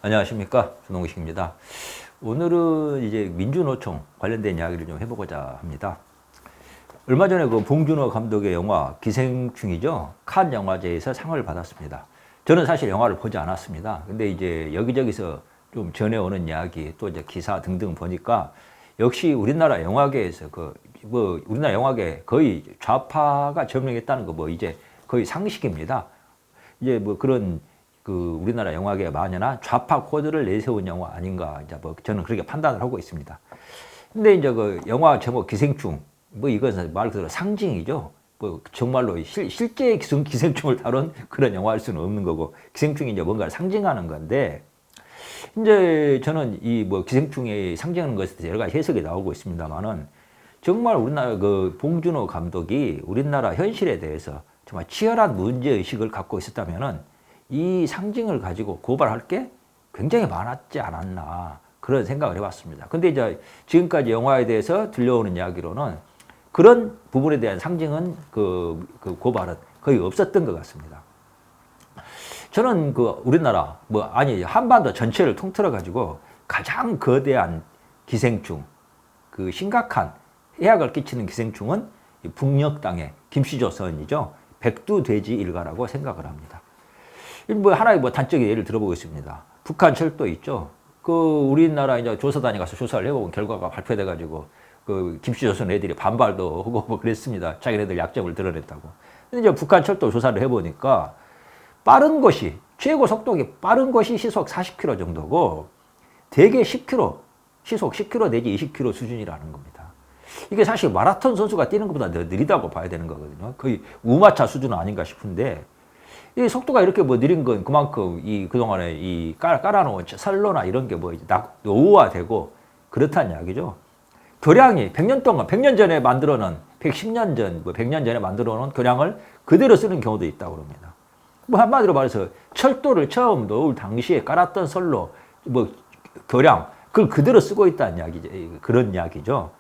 안녕하십니까, 손홍식입니다. 오늘은 이제 민주노총 관련된 이야기를 좀 해보고자 합니다. 얼마 전에 그 봉준호 감독의 영화 기생충이죠. 칸 영화제에서 상을 받았습니다. 저는 사실 영화를 보지 않았습니다. 근데 이제 여기저기서 좀 전해오는 이야기, 또 이제 기사 등등 보니까 역시 우리나라 영화계에서 우리나라 영화계 거의 좌파가 점령했다는 거 이제 거의 상식입니다. 이제 그런 우리나라 영화계에 만연한 좌파 코드를 내세운 영화 아닌가, 이제 저는 그렇게 판단을 하고 있습니다. 근데 이제 그 영화 제목 기생충, 이것은 말 그대로 상징이죠. 정말로 실제 기생충을 다룬 그런 영화일 수는 없는 거고, 기생충이 이제 뭔가를 상징하는 건데, 이제 저는 기생충이 상징하는 것에 대해서 여러 가지 해석이 나오고 있습니다만은, 정말 우리나라 봉준호 감독이 우리나라 현실에 대해서 정말 치열한 문제의식을 갖고 있었다면은 이 상징을 가지고 고발할 게 굉장히 많았지 않았나, 그런 생각을 해봤습니다. 근데 이제 지금까지 영화에 대해서 들려오는 이야기로는 그런 부분에 대한 상징은 고발은 거의 없었던 것 같습니다. 저는 우리나라 한반도 전체를 통틀어 가지고 가장 거대한 기생충, 심각한 해악을 끼치는 기생충은 북녘 땅의 김씨조선이죠. 백두돼지 일가라고 생각을 합니다. 하나의 단적인 예를 들어보겠습니다. 북한 철도 있죠. 우리나라 이제 조사단이 가서 조사를 해보고 결과가 발표돼가지고 김씨조선 애들이 반발도 하고 그랬습니다. 자기네들 약점을 드러냈다고. 근데 이제 북한 철도 조사를 해보니까 최고 속도가 빠른 것이 시속 40km 정도고 대개 10km, 시속 10km 내지 20km 수준이라는 겁니다. 이게 사실 마라톤 선수가 뛰는 것보다 더 느리다고 봐야 되는 거거든요. 거의 우마차 수준은 아닌가 싶은데, 이 속도가 이렇게 느린 건 그만큼 그동안에 깔아놓은 선로나 이런 게 노후화되고 그렇다는 이야기죠. 교량이 100년 전에 만들어 놓은, 110년 전, 100년 전에 만들어 놓은 교량을 그대로 쓰는 경우도 있다고 합니다. 한마디로 말해서 철도를 처음 놓을 당시에 깔았던 선로, 교량, 그걸 그대로 쓰고 있다는 이야기죠. 그런 이야기죠.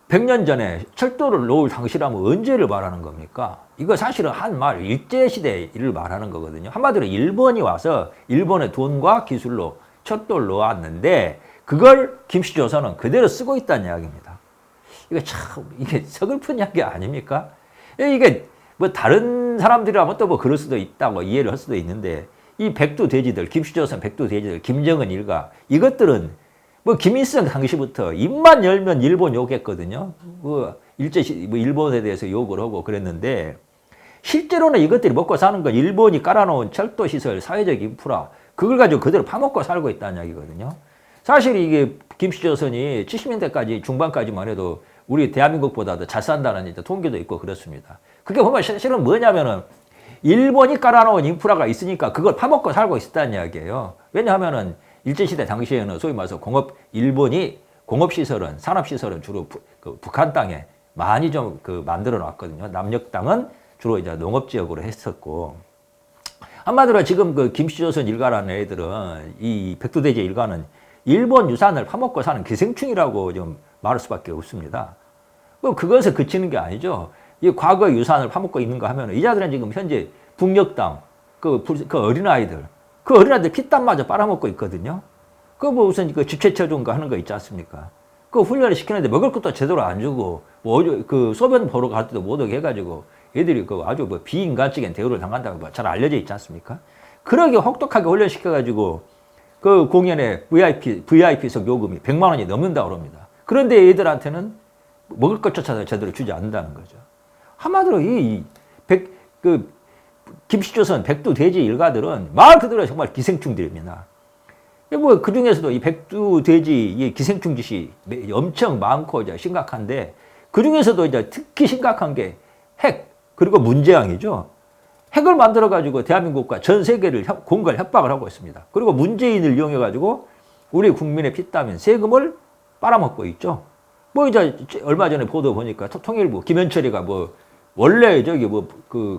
100년 전에 철도를 놓을 당시라면 언제를 말하는 겁니까? 이거 사실은 일제시대를 말하는 거거든요. 한마디로 일본이 와서 일본의 돈과 기술로 철도를 놓았는데 그걸 김씨조선은 그대로 쓰고 있다는 이야기입니다. 이게 서글픈 이야기 아닙니까? 이게 다른 사람들이라면 또 그럴 수도 있다고 이해를 할 수도 있는데, 이 백두돼지들, 김씨조선 백두돼지들, 김정은 일가, 이것들은 김일성 당시부터 입만 열면 일본 욕했거든요. 일본에 대해서 욕을 하고 그랬는데, 실제로는 이것들이 먹고 사는 건 일본이 깔아놓은 철도시설, 사회적 인프라, 그걸 가지고 그대로 파먹고 살고 있다는 이야기거든요. 사실 이게 김씨조선이 70년대까지 중반까지만 해도 우리 대한민국보다 더 잘 산다는 통계도 있고 그렇습니다. 그게 보면 실은 뭐냐면은 일본이 깔아놓은 인프라가 있으니까 그걸 파먹고 살고 있었다는 이야기예요. 왜냐하면은 일제시대 당시에는 소위 말해서 일본이 공업시설은, 산업시설은 주로 북한 땅에 많이 좀 만들어 놨거든요. 남녘 땅은 주로 이제 농업지역으로 했었고. 한마디로 지금 김씨조선 일가라는 애들은, 이 백두돼지 일가는 일본 유산을 파먹고 사는 기생충이라고 좀 말할 수밖에 없습니다. 그것에 그치는 게 아니죠. 이 과거 유산을 파먹고 있는 거 하면, 이 자들은 지금 현재 북녘 땅, 어린아이들, 피땀마저 빨아먹고 있거든요. 무슨 집체처준가 하는 거 있지 않습니까? 훈련을 시키는데 먹을 것도 제대로 안 주고, 소변 보러 갈 때도 못 오게 해가지고, 애들이 아주 비인간적인 대우를 당한다고 잘 알려져 있지 않습니까? 그러게 혹독하게 훈련시켜가지고, 공연에 VIP석 요금이 100만 원이 넘는다고 합니다. 그런데 애들한테는 먹을 것조차 제대로 주지 않는다는 거죠. 한마디로 김씨조선 백두돼지 일가들은 말 그대로 정말 기생충들입니다. 그 중에서도 이 백두돼지 기생충 짓이 엄청 많고 이제 심각한데, 그 중에서도 이제 특히 심각한 게 핵, 그리고 문재앙이죠. 핵을 만들어가지고 대한민국과 전 세계를 공갈 협박을 하고 있습니다. 그리고 문재인을 이용해가지고 우리 국민의 피땀인 세금을 빨아먹고 있죠. 이제 얼마 전에 보도 보니까 통일부 김현철이가 원래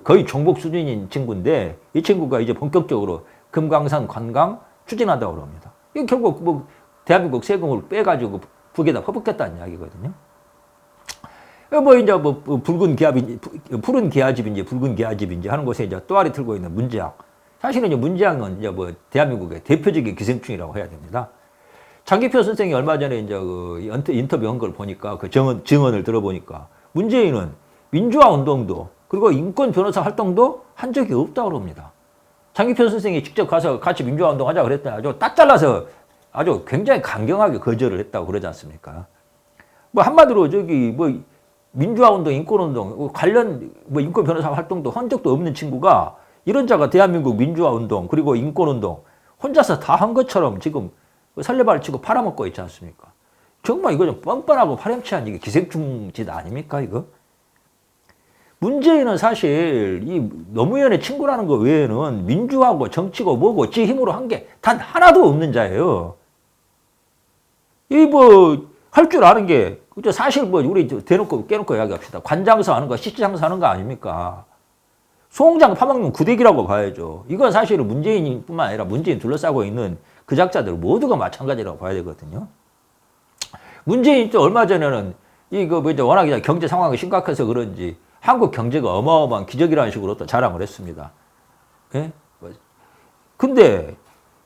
거의 종북 수준인 친구인데, 이 친구가 이제 본격적으로 금강산 관광 추진한다고 합니다. 이게 결국 대한민국 세금을 빼가지고 북에다 퍼붓겠다는 이야기거든요. 이제 붉은 기압인지, 푸른 기아집인지 붉은 기아집인지 하는 곳에 이제 또아리 틀고 있는 문재학. 사실은 이제 문재양은 이제 뭐 대한민국의 대표적인 기생충이라고 해야 됩니다. 장기표 선생이 얼마 전에 이제 그 인터뷰한 걸 보니까 그 증언을 들어보니까 문재인은 민주화 운동도 그리고 인권 변호사 활동도 한 적이 없다고 합니다. 장기표 선생이 직접 가서 같이 민주화 운동 하자 그랬더니 아주 딱 잘라서 아주 굉장히 강경하게 거절을 했다고 그러지 않습니까? 뭐 한마디로 저기 뭐 민주화 운동, 인권 운동 관련 뭐 인권 변호사 활동도 한 적도 없는 친구가 이런 자가 대한민국 민주화 운동 그리고 인권 운동 혼자서 다 한 것처럼 지금 설레발을 치고 팔아먹고 있지 않습니까? 정말 이거 좀 뻔뻔하고 파렴치한 이게 기생충 짓 아닙니까 이거? 문재인은 사실 이 노무현의 친구라는 거 외에는 민주하고 정치고 뭐고 지 힘으로 한 게 단 하나도 없는 자예요. 이 뭐 할 줄 아는 게 사실 뭐 우리 대놓고 깨놓고 이야기합시다. 관장서 하는 거 시장서 하는 거 아닙니까? 송장 파먹는 구대기라고 봐야죠. 이건 사실은 문재인뿐만 아니라 문재인 둘러싸고 있는 그 작자들 모두가 마찬가지라고 봐야 되거든요. 문재인 또 얼마 전에는 이거 뭐 워낙 경제 상황이 심각해서 그런지 한국 경제가 어마어마한 기적이라는 식으로 또 자랑을 했습니다. 예? 근데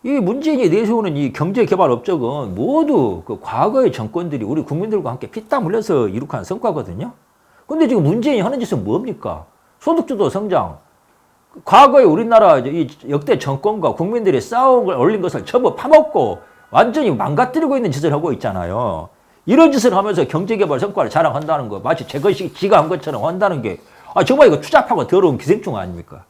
이 문재인이 내세우는 이 경제 개발 업적은 모두 그 과거의 정권들이 우리 국민들과 함께 피땀 흘려서 이룩한 성과거든요. 근데 지금 문재인이 하는 짓은 뭡니까? 소득주도 성장. 과거에 우리나라 이 역대 정권과 국민들이 쌓아온 올린 것을 전부 파먹고 완전히 망가뜨리고 있는 짓을 하고 있잖아요. 이런 짓을 하면서 경제개발 성과를 자랑한다는 거 마치 제 것이 지가 한 것처럼 한다는 게 정말 이거 추잡하고 더러운 기생충 아닙니까?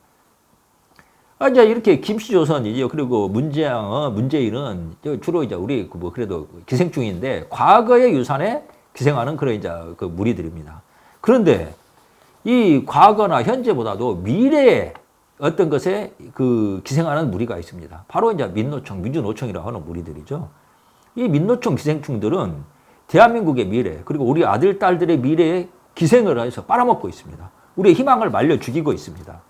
이제 이렇게 김씨조선이죠. 그리고 문재인은 주로 이제 우리 뭐 그래도 기생충인데 과거의 유산에 기생하는 그런 이제 그 무리들입니다. 그런데 이 과거나 현재보다도 미래에 어떤 것에 그 기생하는 무리가 있습니다. 바로 이제 민노총, 민주노총이라고 하는 무리들이죠. 이 민노총 기생충들은 대한민국의 미래, 그리고 우리 아들, 딸들의 미래에 기생을 해서 빨아먹고 있습니다. 우리의 희망을 말려 죽이고 있습니다.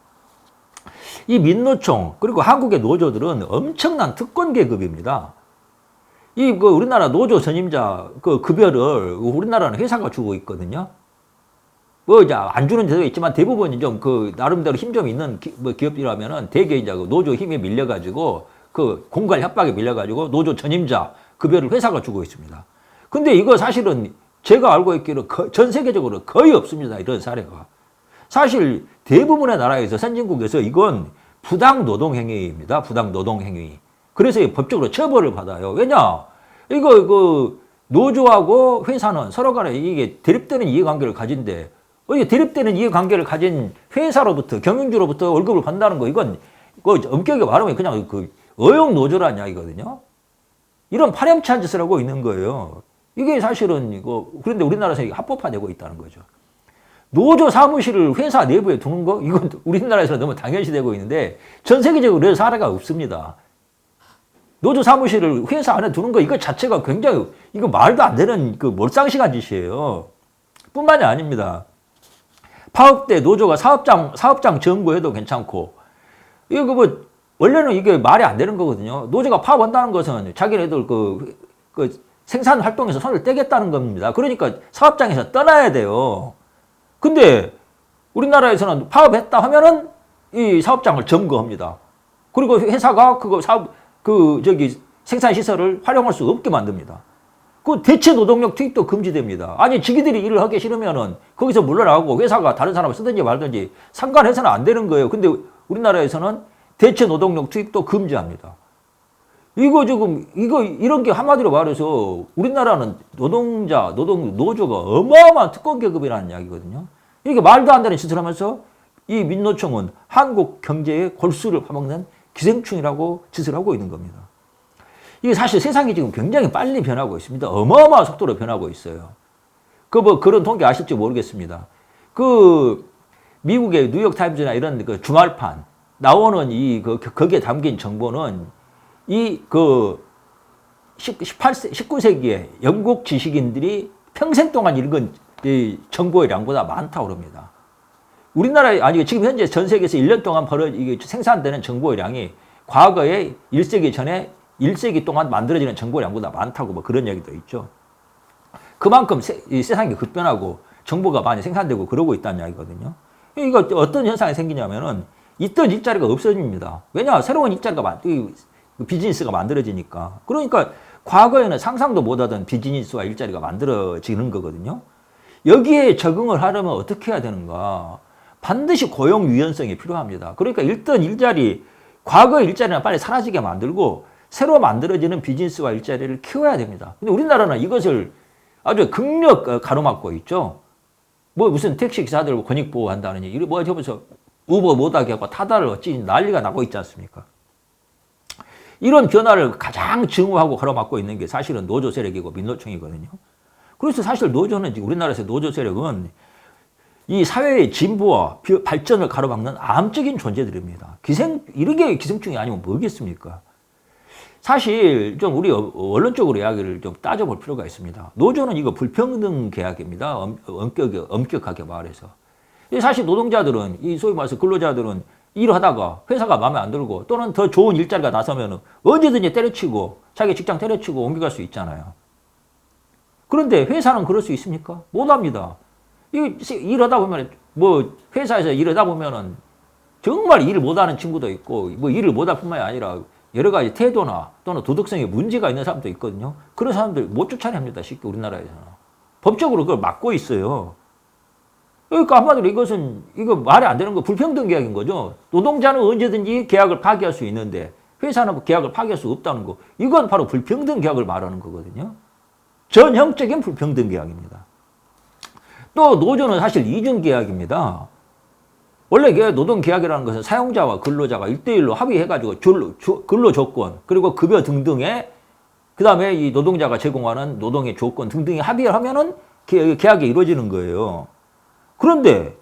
이 민노총, 그리고 한국의 노조들은 엄청난 특권 계급입니다. 우리나라 노조 선임자 그 급여를 우리나라는 회사가 주고 있거든요. 뭐 이제 안 주는 데도 있지만 대부분 좀 그 나름대로 힘 좀 있는 기업이라면은 대개 이제 그 노조 힘에 밀려가지고 그 공갈 협박에 밀려가지고 노조 전임자 급여를 회사가 주고 있습니다. 근데 이거 사실은 제가 알고 있기로 전 세계적으로 거의 없습니다. 이런 사례가. 사실 대부분의 나라에서 선진국에서 이건 부당 노동 행위입니다. 부당 노동 행위. 그래서 법적으로 처벌을 받아요. 왜냐? 이거 노조하고 회사는 서로 간에 이게 대립되는 이해관계를 가진데 이게 대립되는 이해관계를 가진 회사로부터 경영주로부터 월급을 받는다는 거 이건 엄격하게 말하면 그냥 그 어용 노조라는 이야기거든요. 이런 파렴치한 짓을 하고 있는 거예요. 이게 사실은 그런데 우리나라에서 합법화되고 있다는 거죠. 노조 사무실을 회사 내부에 두는 거 이건 우리나라에서 너무 당연시되고 있는데 전 세계적으로 이런 사례가 없습니다. 노조 사무실을 회사 안에 두는 거 이거 자체가 굉장히 이거 말도 안 되는 그 몰상식한 짓이에요. 뿐만이 아닙니다. 파업 때 노조가 사업장 점거해도 괜찮고 이거 뭐 원래는 이게 말이 안 되는 거거든요. 노조가 파업한다는 것은 자기네들 그 생산 활동에서 손을 떼겠다는 겁니다. 그러니까 사업장에서 떠나야 돼요. 근데 우리나라에서는 파업했다 하면은 이 사업장을 점거합니다. 그리고 회사가 생산 시설을 활용할 수 없게 만듭니다. 그 대체 노동력 투입도 금지됩니다. 아니 지기들이 일을 하기 싫으면은 거기서 물러나고 회사가 다른 사람을 쓰든지 말든지 상관해서는 안 되는 거예요. 근데 우리나라에서는 대체 노동력 투입도 금지합니다. 이런 게 한마디로 말해서 우리나라는 노조가 어마어마한 특권 계급이라는 이야기거든요. 이게 말도 안 되는 짓을 하면서 이 민노총은 한국 경제의 골수를 파먹는 기생충이라고 짓을 하고 있는 겁니다. 이게 사실 세상이 지금 굉장히 빨리 변하고 있습니다. 어마어마한 속도로 변하고 있어요. 그런 통계 아실지 모르겠습니다. 미국의 뉴욕 타임즈나 이런 주말판 나오는 거기에 담긴 정보는 19세기에 영국 지식인들이 평생 동안 읽은 이 정보의 양보다 많다고 합니다. 지금 현재 전 세계에서 1년 동안 생산되는 정보의 양이 과거에 1세기 전에 1세기 동안 만들어지는 정보의 양보다 많다고 뭐 그런 얘기도 있죠. 그만큼 세상이 급변하고 정보가 많이 생산되고 그러고 있다는 이야기거든요. 이거 어떤 현상이 생기냐면은 있던 일자리가 없어집니다. 왜냐? 새로운 일자리가 비즈니스가 만들어지니까. 그러니까 과거에는 상상도 못하던 비즈니스와 일자리가 만들어지는 거거든요. 여기에 적응을 하려면 어떻게 해야 되는가? 반드시 고용 유연성이 필요합니다. 그러니까 있던 일자리, 과거의 일자리는 빨리 사라지게 만들고 새로 만들어지는 비즈니스와 일자리를 키워야 됩니다. 근데 우리나라는 이것을 아주 극력 가로막고 있죠. 뭐 무슨 택시 기사들 권익 보호한다느니, 뭐 저번에 우버 못하게 하고 타다를 어찌 난리가 나고 있지 않습니까? 이런 변화를 가장 증오하고 가로막고 있는 게 사실은 노조 세력이고 민노총이거든요. 그래서 사실 노조는, 우리나라에서 노조 세력은 이 사회의 진보와 발전을 가로막는 암적인 존재들입니다. 이런 게 기생충이 아니면 뭐겠습니까? 사실 좀 우리 원론적으로 이야기를 좀 따져볼 필요가 있습니다. 노조는 이거 불평등 계약입니다. 엄격하게 말해서. 사실 노동자들은, 이 소위 말해서 근로자들은 일을 하다가 회사가 마음에 안 들고 또는 더 좋은 일자리가 나서면 언제든지 때려치고 자기 직장 때려치고 옮겨갈 수 있잖아요. 그런데 회사는 그럴 수 있습니까? 못합니다. 일하다 보면, 뭐 회사에서 일하다 보면은 정말 일을 못하는 친구도 있고, 뭐 일을 못할 뿐만이 아니라 여러 가지 태도나 또는 도덕성에 문제가 있는 사람도 있거든요. 그런 사람들 못 쫓아냅니다. 쉽게 우리나라에서는. 법적으로 그걸 막고 있어요. 그러니까 한마디로 이거 말이 안 되는 거 불평등 계약인 거죠. 노동자는 언제든지 계약을 파기할 수 있는데 회사는 계약을 파기할 수 없다는 거. 이건 바로 불평등 계약을 말하는 거거든요. 전형적인 불평등 계약입니다. 또 노조는 사실 이중 계약입니다. 원래 노동 계약이라는 것은 사용자와 근로자가 1대1로 합의해가지고 근로 조건 그리고 급여 등등에 그 다음에 이 노동자가 제공하는 노동의 조건 등등에 합의를 하면은 계약이 이루어지는 거예요. 그런데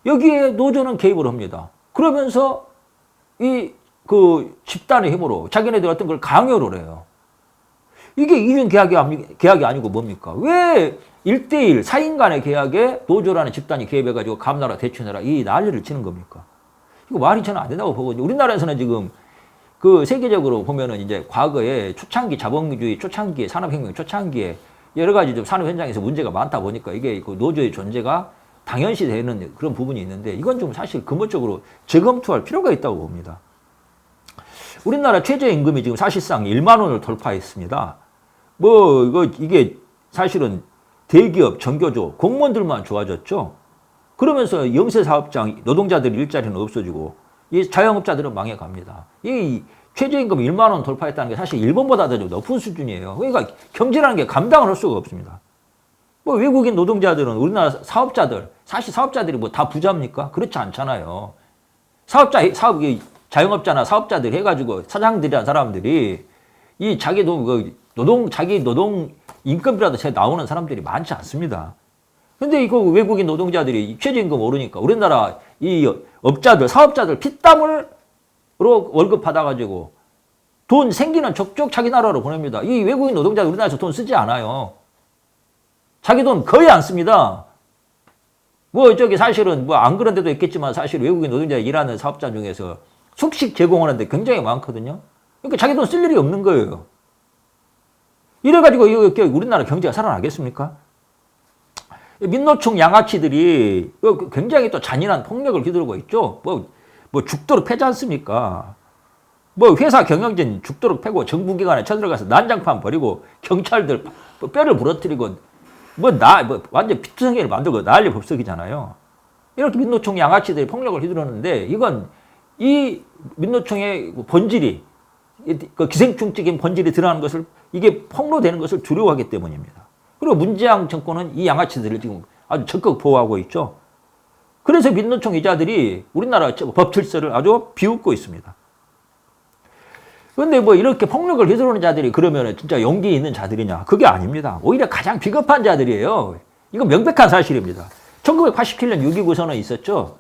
여기에 노조는 개입을 합니다. 그러면서 집단의 힘으로 자기네들 어떤 걸 강요를 해요. 이게 이중 계약이 아니고 뭡니까? 왜 1대1 4인 간의 계약에 노조라는 집단이 개입해가지고 감나라 대추내라 이 난리를 치는 겁니까? 이거 말이 저는 안 된다고 보거든요. 우리나라에서는 지금 세계적으로 보면은 이제 과거에 초창기 자본주의 초창기에 산업혁명 초창기에 여러 가지 좀 산업 현장에서 문제가 많다 보니까 이게 노조의 존재가 당연시 되는 그런 부분이 있는데 이건 좀 사실 근본적으로 재검토할 필요가 있다고 봅니다. 우리나라 최저임금이 지금 사실상 1만 원을 돌파했습니다. 이게 사실은 대기업, 정교조, 공무원들만 좋아졌죠. 그러면서 영세사업장 노동자들 일자리는 없어지고 이 자영업자들은 망해갑니다. 이 최저임금 1만 원 돌파했다는 게 사실 일본보다도 좀 높은 수준이에요. 그러니까 경제라는 게 감당을 할 수가 없습니다. 외국인 노동자들은 우리나라 사실 사업자들이 다 부자입니까? 그렇지 않잖아요. 자영업자나 사업자들 해가지고 사장들이란 사람들이 자기 노동 인건비라도 제 나오는 사람들이 많지 않습니다. 근데 외국인 노동자들이 최저임금 오르니까 우리나라 이 사업자들 피땀으로 월급 받아가지고 돈 생기는 족족 자기 나라로 보냅니다. 이 외국인 노동자들 우리나라에서 돈 쓰지 않아요. 자기 돈 거의 안 씁니다. 사실은 안 그런 데도 있겠지만 사실 외국인 노동자 일하는 사업자 중에서 숙식 제공하는데 굉장히 많거든요. 그러니까 자기 돈 쓸 일이 없는 거예요. 이래가지고 우리나라 경제가 살아나겠습니까? 민노총 양아치들이 굉장히 또 잔인한 폭력을 휘두르고 있죠. 죽도록 패지 않습니까? 회사 경영진 죽도록 패고 정부기관에 쳐들어가서 난장판 버리고 경찰들 뼈를 부러뜨리고 완전 피투성이를 만들고 난리 법석이잖아요. 이렇게 민노총 양아치들이 폭력을 휘두르는데 이건 이 민노총의 본질이 기생충적인 본질이 드러나는 것을 이게 폭로되는 것을 두려워하기 때문입니다. 그리고 문재인 정권은 이 양아치들을 지금 아주 적극 보호하고 있죠. 그래서 민노총 이자들이 우리나라 법 질서를 아주 비웃고 있습니다. 그런데 이렇게 폭력을 휘두르는 자들이 그러면 진짜 용기 있는 자들이냐? 그게 아닙니다. 오히려 가장 비겁한 자들이에요. 이건 명백한 사실입니다. 1987년 6.29 선언이 있었죠.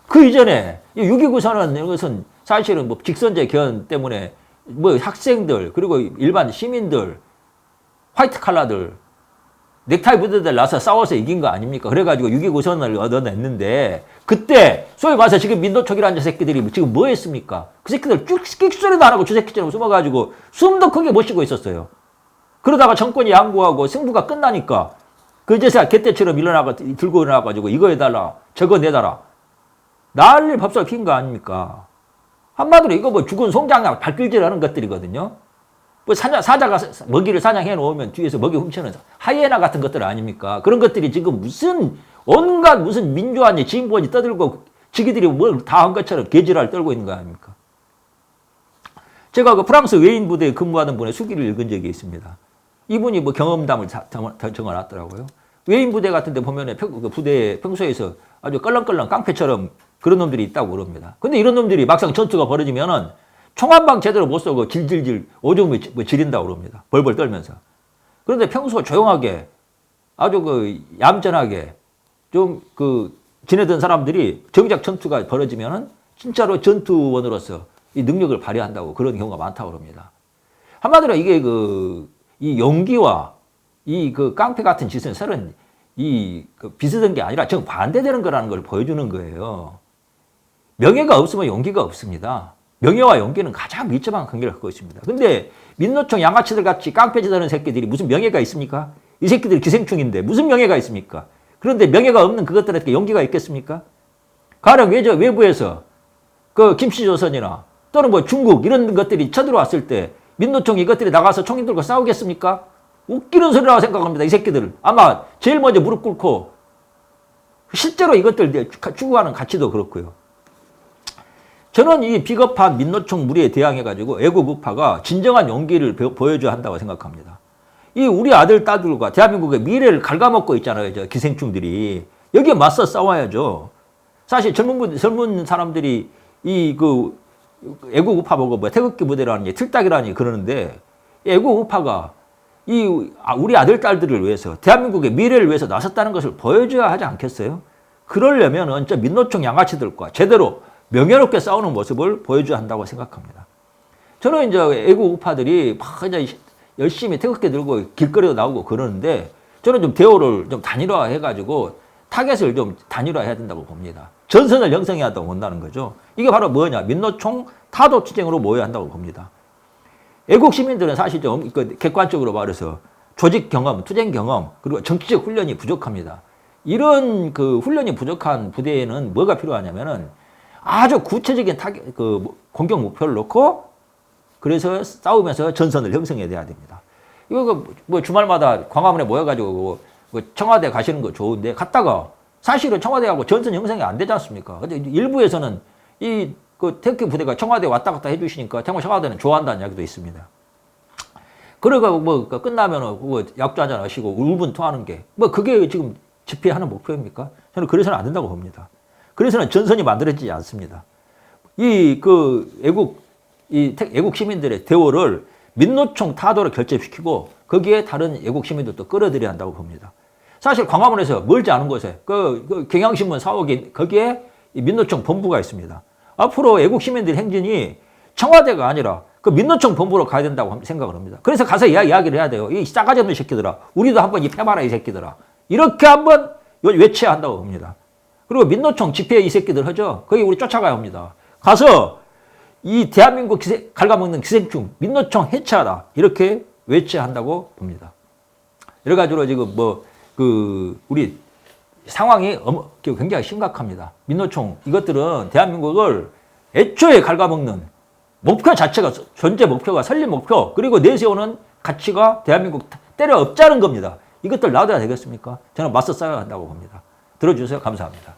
그 이전에 6.29 선언 이것은 사실은 직선제 개헌 때문에 학생들 그리고 일반 시민들 화이트 칼라들 넥타이 부대들 나서 싸워서 이긴 거 아닙니까? 그래가지고 6.29 선언을 얻어냈는데 그때 소위 말해서 지금 민노총이라는 새끼들이 지금 뭐 했습니까? 그 새끼들 쭉 끽소리도 안 하고 저 새끼처럼 숨어가지고 숨도 크게 못 쉬고 있었어요. 그러다가 정권이 양보하고 승부가 끝나니까 그제서야 개떼처럼 들고 일어나가지고 이거 해달라 저거 내달라 난리 밥살 핀 거 아닙니까? 한마디로 이거 뭐 죽은 송장약 발길질하는 것들이거든요. 뭐 사자가 먹이를 사냥해 놓으면 뒤에서 먹이 훔치는 하이에나 같은 것들 아닙니까? 그런 것들이 지금 무슨 온갖 무슨 민주화니 진보니 떠들고 지기들이 뭘 다 한 것처럼 개지랄 떨고 있는 거 아닙니까? 제가 그 프랑스 외인 부대에 근무하던 분의 수기를 읽은 적이 있습니다. 이분이 뭐 경험담을 적어놨더라고요. 외인 부대 같은 데 보면 그 부대 평소에서 아주 껄렁껄렁 깡패처럼 그런 놈들이 있다고 그럽니다. 근데 이런 놈들이 막상 전투가 벌어지면은 총 한 방 제대로 못 쏘고 질질질 오줌을 지린다고 그럽니다. 벌벌 떨면서. 그런데 평소 조용하게 아주 그 얌전하게 좀 그 지내던 사람들이 정작 전투가 벌어지면은 진짜로 전투원으로서 이 능력을 발휘한다고 그런 경우가 많다고 그럽니다. 한마디로 이게 이 용기와 이 그 깡패 같은 짓은 서른 그 비슷한 게 아니라 정 반대되는 거라는 걸 보여주는 거예요. 명예가 없으면 용기가 없습니다. 명예와 용기는 가장 밀접한 관계를 갖고 있습니다. 근데 민노총 양아치들 같이 깡패짓 하는 새끼들이 무슨 명예가 있습니까? 이 새끼들 기생충인데 무슨 명예가 있습니까? 그런데 명예가 없는 그것들한테 용기가 있겠습니까? 가령 외부에서 그 김씨조선이나 또는 뭐 중국 이런 것들이 쳐들어왔을 때 민노총 이것들이 나가서 총 들고 싸우겠습니까? 웃기는 소리라고 생각합니다. 이 새끼들. 아마 제일 먼저 무릎 꿇고 실제로 이것들 추구하는 가치도 그렇고요. 저는 이 비겁한 민노총 무리에 대항해가지고 애국 우파가 진정한 용기를 보여줘야 한다고 생각합니다. 이 우리 아들, 딸들과 대한민국의 미래를 갉아먹고 있잖아요. 저 기생충들이. 여기에 맞서 싸워야죠. 사실 젊은 사람들이 이 그 애국 우파 보고 뭐 태극기 부대라니 틀딱이라니 그러는데 애국 우파가 우리 아들, 딸들을 위해서 대한민국의 미래를 위해서 나섰다는 것을 보여줘야 하지 않겠어요? 그러려면은 저 민노총 양아치들과 제대로 명예롭게 싸우는 모습을 보여줘야 한다고 생각합니다. 저는 이제 애국 우파들이 막 이제 열심히 태극기 들고 길거리에 나오고 그러는데 저는 좀 대우를 좀 단일화해가지고 타겟을 좀 단일화해야 된다고 봅니다. 전선을 형성해야 한다고 본다는 거죠. 이게 바로 뭐냐? 민노총 타도 투쟁으로 모여야 한다고 봅니다. 애국 시민들은 사실 좀 객관적으로 말해서 조직 경험, 투쟁 경험, 그리고 정치적 훈련이 부족합니다. 이런 그 훈련이 부족한 부대에는 뭐가 필요하냐면은 아주 구체적인 공격 목표를 놓고 그래서 싸우면서 전선을 형성해야 됩니다. 이거 뭐 주말마다 광화문에 모여가지고 청와대 가시는 거 좋은데 갔다가 사실은 청와대하고 전선 형성이 안 되지 않습니까? 근데 일부에서는 그 태극기 부대가 청와대 왔다 갔다 해주시니까 정말 청와대는 좋아한다는 이야기도 있습니다. 그러고 뭐 끝나면은 약주 한잔 하시고 울분 토하는 게 뭐 그게 지금 집회하는 목표입니까? 저는 그래서는 안 된다고 봅니다. 그래서는 전선이 만들어지지 않습니다. 애국 시민들의 대우를 민노총 타도로 결집시키고 거기에 다른 애국 시민들도 끌어들여야 한다고 봅니다. 사실 광화문에서 멀지 않은 곳에 경향신문 사옥이 거기에 민노총 본부가 있습니다. 앞으로 애국 시민들 행진이 청와대가 아니라 그 민노총 본부로 가야 된다고 생각을 합니다. 그래서 가서 이야기를 해야 돼요. 이 싸가지 없는 새끼들아. 우리도 한번 입혀봐라 이 새끼들아. 이렇게 한번 외쳐야 한다고 봅니다. 그리고 민노총 집회 이 새끼들 하죠. 거기 우리 쫓아가야 합니다. 가서 이 대한민국 갉아먹는 기생충 민노총 해체하라. 이렇게 외쳐야 한다고 봅니다. 여러 가지로 지금 우리 상황이 굉장히 심각합니다. 민노총 이것들은 대한민국을 애초에 갉아먹는 목표 자체가 존재 목표가 설립 목표 그리고 내세우는 가치가 대한민국 때려 엎자는 겁니다. 이것들 놔둬야 되겠습니까? 저는 맞서 싸워야 한다고 봅니다. 들어주세요. 감사합니다.